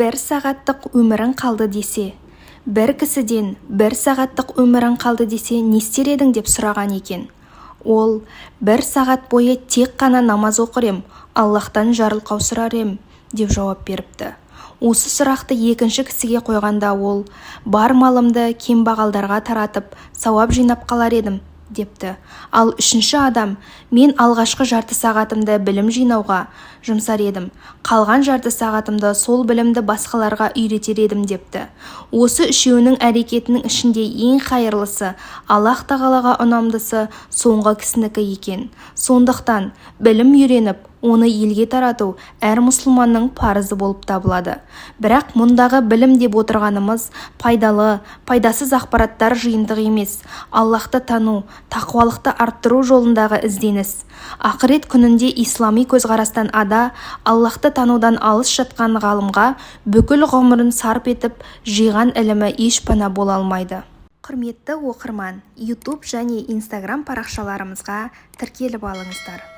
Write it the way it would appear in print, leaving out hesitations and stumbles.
1 сағаттық өмірің қалды десе, бір кісіден 1 сағаттық өмірің қалды десе не істер едің деп сұраған екен. Ол 1 сағат бойы тек қана намаз оқыр ем, Аллахтан жарылқау сұрар ем деп жауап беріпті. Осы сұрақты екінші кісіге қойғанда ол бар малымды кембағалдарға таратып сауап жинап қалар едім депті. Ал үшінші адам мен алғашқы жарты сағатымды білім жинауға жұмсар едім, қалған жарты сағатымды сол білімді басқаларға үйретер едім депті. Осы үшеуінің әрекетінің ішінде ең қайырлысы, Аллах тағалаға ұнамдысы соңғы кісінікі екен. Сондықтан білім үйреніп, оны елге тарату әр мұсылманның парызы болып табылады. Бірақ мұндағы білім деп отырғанымыз пайдалы, пайдасыз ақпараттар жиынтығы емес, Аллахты тану, тақуалықты арттыру жолындағы ізденіс. Ақырет күнінде ислами көзқарастан ада, Аллахты танудан алыс жатқан ғалымға бүкіл ғұмырын сарп етіп жиған ілімі еш пана бола алмайды. Құрметті оқырман, YouTube және Instagram парақшаларымызға тіркеліп алыңыздар.